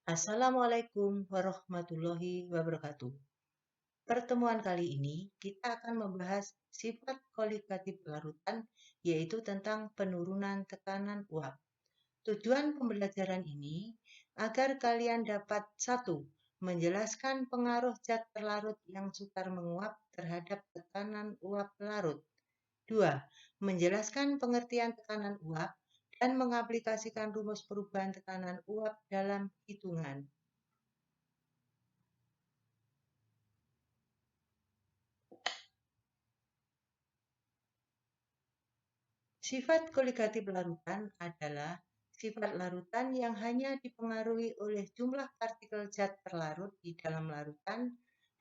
Assalamualaikum warahmatullahi wabarakatuh. Pertemuan kali ini kita akan membahas sifat kualitatif larutan, yaitu tentang penurunan tekanan uap. Tujuan pembelajaran ini agar kalian dapat satu, menjelaskan pengaruh zat terlarut yang sukar menguap terhadap tekanan uap larut. Dua, menjelaskan pengertian tekanan uap dan mengaplikasikan rumus perubahan tekanan uap dalam hitungan. Sifat koligatif larutan adalah sifat larutan yang hanya dipengaruhi oleh jumlah partikel zat terlarut di dalam larutan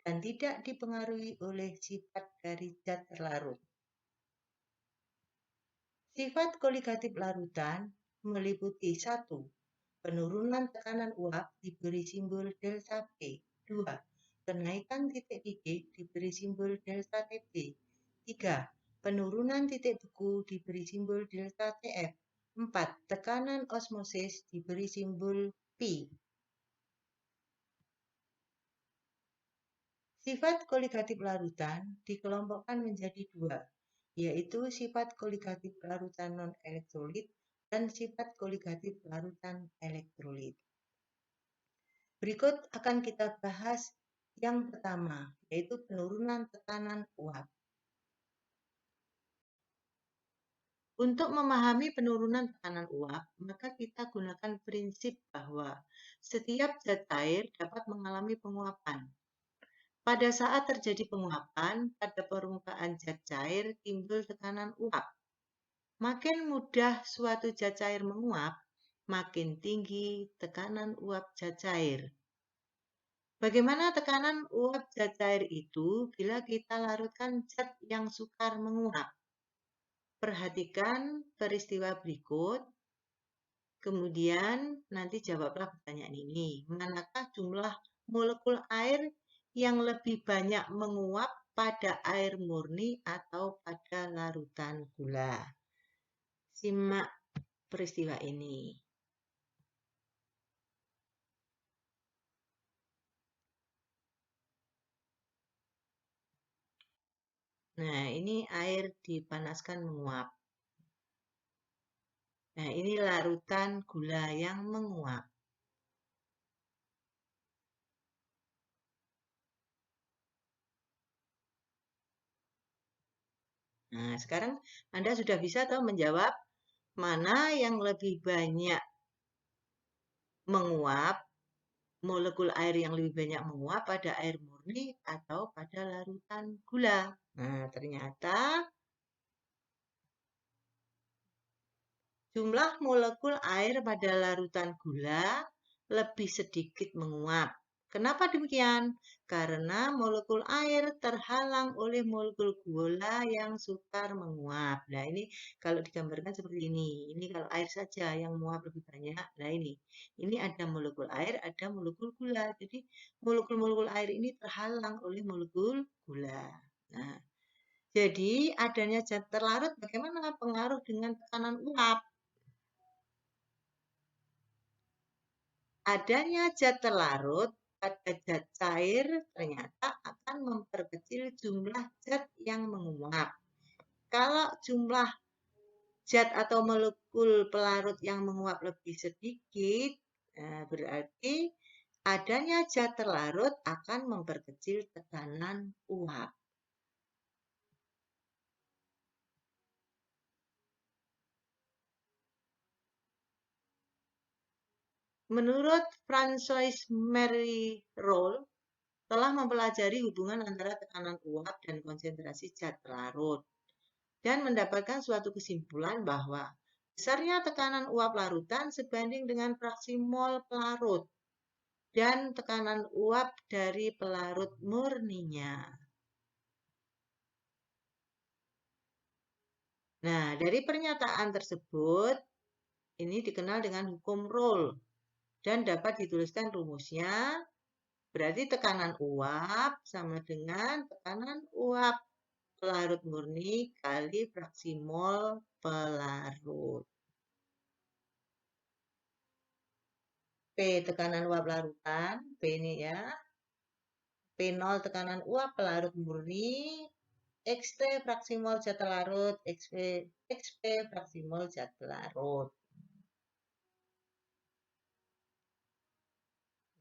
dan tidak dipengaruhi oleh sifat dari zat terlarut. Sifat koligatif larutan meliputi 1. Penurunan tekanan uap diberi simbol delta P. 2. Kenaikan titik didih diberi simbol delta TP. 3. Penurunan titik beku diberi simbol delta TF. 4. Tekanan osmosis diberi simbol P. Sifat koligatif larutan dikelompokkan menjadi dua, yaitu sifat koligatif larutan non-elektrolit dan sifat koligatif larutan elektrolit. Berikut akan kita bahas yang pertama, yaitu penurunan tekanan uap. Untuk memahami penurunan tekanan uap, maka kita gunakan prinsip bahwa setiap zat air dapat mengalami penguapan. Pada saat terjadi penguapan, pada permukaan zat cair timbul tekanan uap. Makin mudah suatu zat cair menguap, makin tinggi tekanan uap zat cair. Bagaimana tekanan uap zat cair itu bila kita larutkan zat yang sukar menguap? Perhatikan peristiwa berikut, kemudian nanti jawablah pertanyaan ini. Manakah jumlah molekul air yang lebih banyak menguap pada air murni atau pada larutan gula? Simak peristiwa ini. Nah, ini air dipanaskan menguap. Nah, ini larutan gula yang menguap. Nah, sekarang Anda sudah bisa menjawab mana yang lebih banyak menguap, molekul air yang lebih banyak menguap pada air murni atau pada larutan gula. Nah, ternyata jumlah molekul air pada larutan gula lebih sedikit menguap. Kenapa demikian? Karena molekul air terhalang oleh molekul gula yang sukar menguap. Nah, ini kalau digambarkan seperti ini. Ini kalau air saja yang menguap lebih banyak. Nah, ini ada molekul air, ada molekul gula. Jadi, molekul-molekul air ini terhalang oleh molekul gula. Nah, jadi adanya zat terlarut bagaimana pengaruh dengan tekanan uap? Adanya zat terlarut pada zat cair ternyata akan memperkecil jumlah zat yang menguap. Kalau jumlah zat atau molekul pelarut yang menguap lebih sedikit, berarti adanya zat terlarut akan memperkecil tekanan uap. Menurut Francois Mérirolle, telah mempelajari hubungan antara tekanan uap dan konsentrasi zat terlarut dan mendapatkan suatu kesimpulan bahwa besarnya tekanan uap larutan sebanding dengan fraksi mol pelarut dan tekanan uap dari pelarut murninya. Nah, dari pernyataan tersebut, ini dikenal dengan hukum Rolle dan dapat dituliskan rumusnya. Berarti tekanan uap sama dengan tekanan uap pelarut murni kali fraksi mol pelarut. P tekanan uap larutan, P ini ya. P0 tekanan uap pelarut murni, XT fraksi mol zat larut, XP fraksi mol zat larut.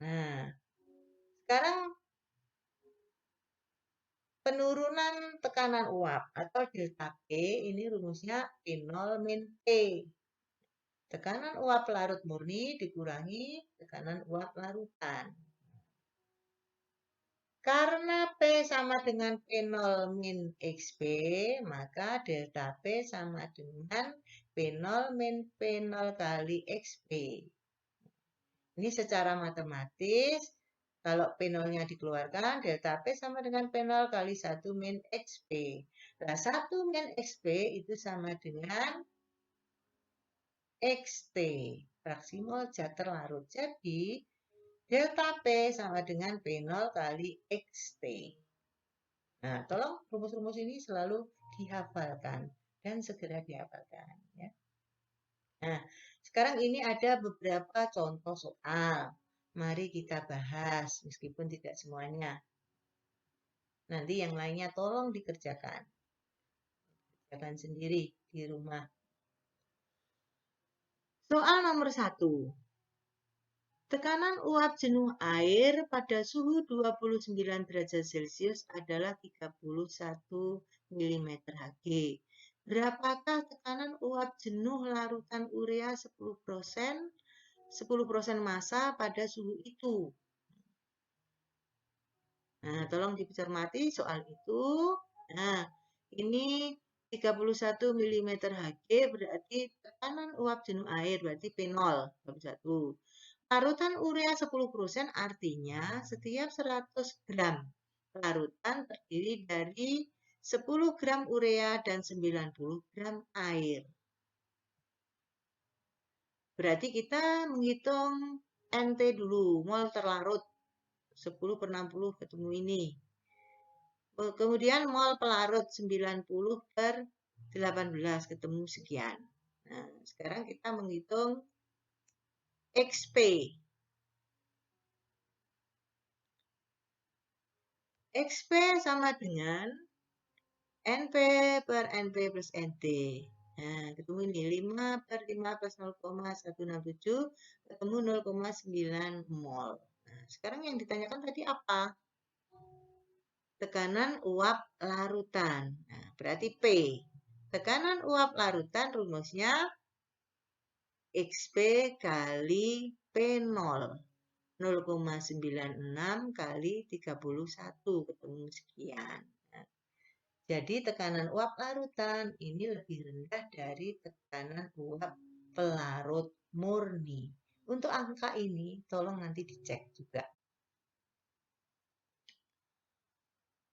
Nah, sekarang penurunan tekanan uap atau delta P ini rumusnya P0 min P. Tekanan uap larut murni dikurangi tekanan uap larutan. Karena P sama dengan P0 min XP, maka delta P sama dengan P0 min P0 kali XP. Ini secara matematis, kalau P0-nya dikeluarkan, delta P sama dengan P0 kali 1 min XP. Nah, 1 min XP itu sama dengan XT, fraksi mol zat terlarut. Jadi, delta P sama dengan P0 kali XT. Nah, tolong rumus-rumus ini selalu dihafalkan dan segera dihafalkan. Ya. Nah, sekarang ini ada beberapa contoh soal. Mari kita bahas, meskipun tidak semuanya. Nanti yang lainnya tolong dikerjakan. Kerjakan sendiri di rumah. Soal nomor 1. Tekanan uap jenuh air pada suhu 29 derajat Celcius adalah 31 mm Hg. Berapakah tekanan uap jenuh larutan urea 10% massa pada suhu itu? Nah, tolong dicermati soal itu. Nah, ini 31 mm Hg berarti tekanan uap jenuh air, berarti P0, 31. Larutan urea 10% artinya setiap 100 gram larutan terdiri dari 10 gram urea dan 90 gram air. Berarti kita menghitung NT dulu, mol terlarut 10 per 60 ketemu ini. Kemudian mol pelarut 90 per 18 ketemu sekian. Nah, sekarang kita menghitung XP. XP sama dengan NP per NP plus NT. Nah, ketemu ini 5 per 5 plus 0,167 ketemu 0,9 mol. Nah, sekarang yang ditanyakan tadi apa? Tekanan uap larutan. Nah, berarti P. Tekanan uap larutan rumusnya XP kali P0. 0,96 kali 31 ketemu sekian. Nah, jadi tekanan uap larutan ini lebih rendah dari tekanan uap pelarut murni. Untuk angka ini tolong nanti dicek juga.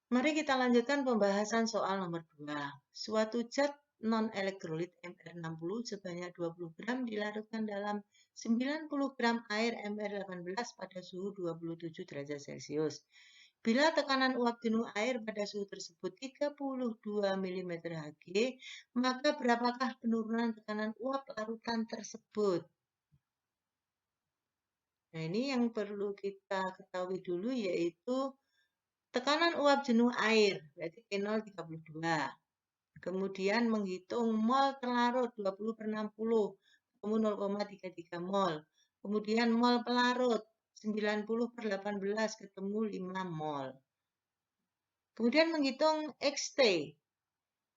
Mari kita lanjutkan pembahasan soal nomor 2. Suatu zat non-elektrolit Mr60 sebanyak 20 gram dilarutkan dalam 90 gram air Mr18 pada suhu 27 derajat Celcius. Bila tekanan uap jenuh air pada suhu tersebut 32 mm Hg, maka berapakah penurunan tekanan uap larutan tersebut? Nah, ini yang perlu kita ketahui dulu yaitu tekanan uap jenuh air, berarti P0 32. Kemudian menghitung mol terlarut 20 per 60, ketemu 0,33 mol. Kemudian mol pelarut 90 per 18, ketemu 5 mol. Kemudian menghitung XT.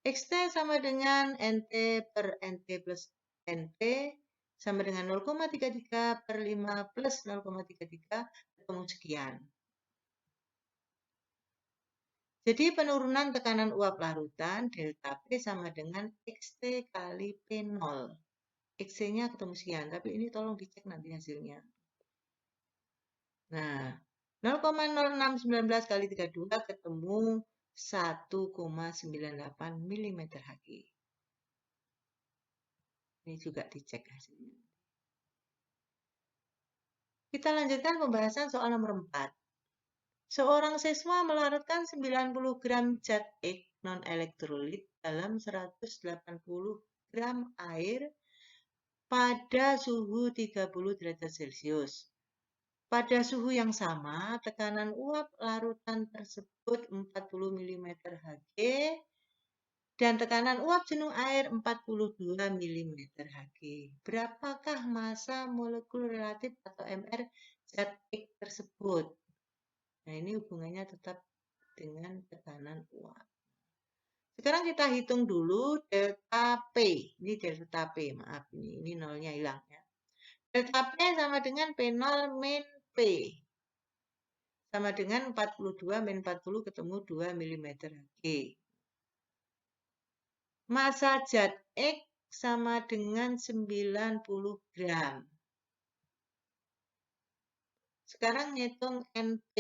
XT sama dengan NT per NT plus NP sama dengan 0,33 per 5 plus 0,33 ketemu sekian. Jadi penurunan tekanan uap larutan delta P sama dengan XT kali P0. XC-nya ketemu sekian, tapi ini tolong dicek nanti hasilnya. Nah, 0,0619 kali 32 ketemu 1,98 mm Hg. Ini juga dicek hasilnya. Kita lanjutkan pembahasan soal nomor 4. Seorang siswa melarutkan 90 gram zat X non-elektrolit dalam 180 gram air pada suhu 30 derajat Celcius. Pada suhu yang sama, tekanan uap larutan tersebut 40 mm Hg dan tekanan uap jenuh air 42 mm Hg. Berapakah massa molekul relatif atau MR zat X tersebut? Nah, ini hubungannya tetap dengan tekanan uap. Sekarang kita hitung dulu delta P. Ini delta P, maaf ini nolnya hilang ya. Delta P sama dengan P0 min P. Sama dengan 42 min 40 ketemu 2 mm Hg. Massa zat X sama dengan 90 gram. Sekarang ngitung NP.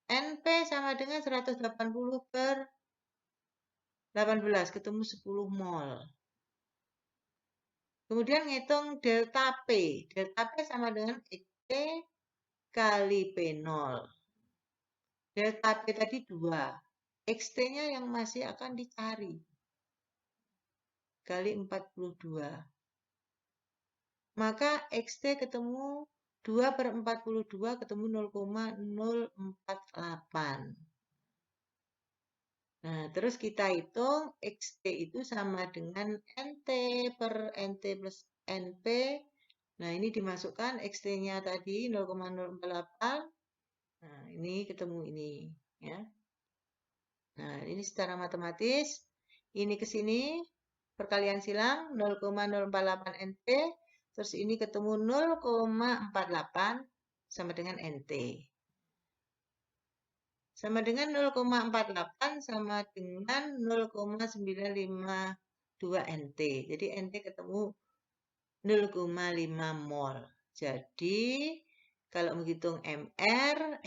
NP sama dengan 180 per 18, ketemu 10 mol. Kemudian ngitung delta P. Delta P sama dengan XT kali P0. Delta P tadi 2. XT-nya yang masih akan dicari. Kali 42. Maka XT ketemu 2 per 42 ketemu 0,048. Nah, terus kita hitung XT itu sama dengan NT per NT plus NP. Nah, ini dimasukkan XT-nya tadi 0,048. Nah, ini ketemu ini. Ya. Nah, ini secara matematis. Ini ke sini, perkalian silang 0,048 NT. Terus ini ketemu 0,48 sama dengan NT. Sama dengan 0,48 sama dengan 0,952 NT. Jadi NT ketemu 0,5 mol. Jadi kalau menghitung MR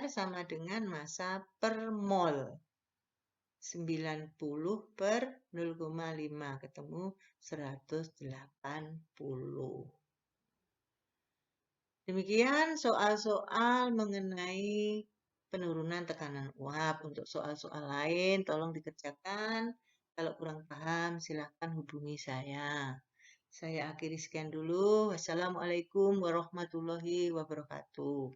sama dengan massa per mol. 90 per 0,5 ketemu 180. Demikian soal-soal mengenai penurunan tekanan uap. Untuk soal-soal lain tolong dikerjakan. Kalau kurang paham silakan hubungi saya. Saya akhiri sekian dulu. Wassalamualaikum warahmatullahi wabarakatuh.